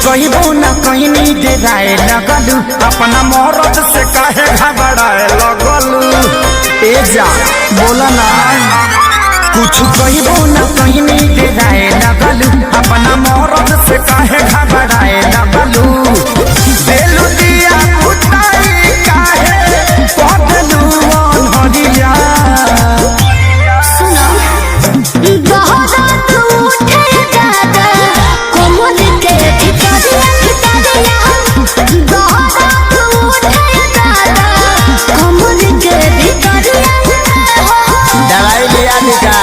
कहबो न कहीं नहीं डेराए लगलू, अपना मोहरत से काहे घबराए लगलू। ए जा बोला ना, कुछ कहबो न कहीं नहीं डेराए लगलू, अपना मोहरत से काहे घबराए लगलू। बेलू दिया उताई काहे पगलू अनहरिया। सुनो बहुत उठे दादा कोमल के भितरिया भितरिया, बहुत उठे दादा कोमल के भितरिया। दवाई लिया निका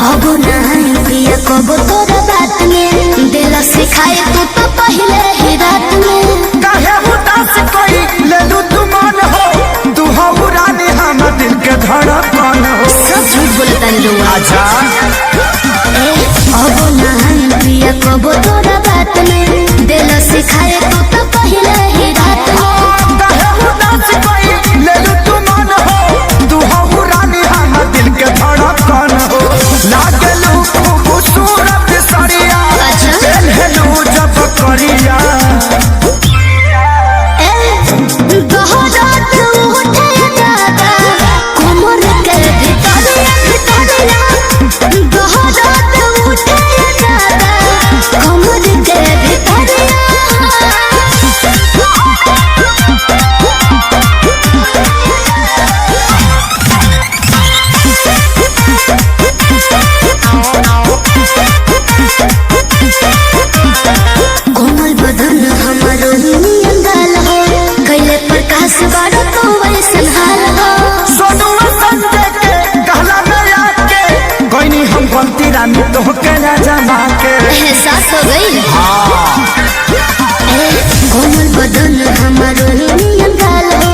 अब नहीं पिया कब तोरा बात में दिल सिखाए तू तो पहले ही रात में। काहे उदास कोई लेलू तू मन हो, तू हो रानी हम दिल के धड़कन हो। सब झूठ बोलता नहीं आजा अब नहीं पिया कब तोरा बात में दिल सिखाए तू तो पहले ही रात में। काहे उदास कोई लेलू तू मन हो, तू हो रानी हम दिल के धड़कन हो। लागलू खूबसूरत सरिया, चललू जब करिया। बहुत उठे दादा कोमल के भितरिया भितरिया, बहुत उठे दादा कोमल के भितरिया। कोमल बदन हमारो नियन गाल हो, कैले प्रकाश बारो तो वैसन हाल हो। सोनुआ संजय के कहला में आके कोई हम गलती रानी तो के ना जमा के। एहसास हो गई कोमल बदन हमारो नियन गाल हो,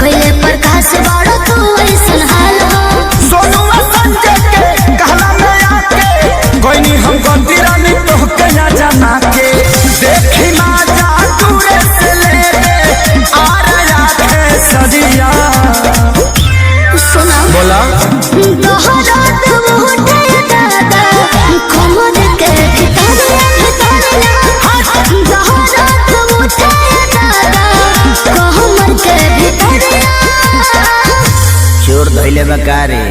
कैले प्रकाश बारो तो वैसन हाल हो। सोनुआ संजय के कहला में आके कोई हम गलती रानी तो के ना जमा के। देखी ना जा दूरे से ले ले आ रहा है सदिया। सुना बोला बहुत उठे दादा कोमल के भितरिया भितरिया, बहुत उठे दादा कोमल के भितरिया। चोर धैले बकारे।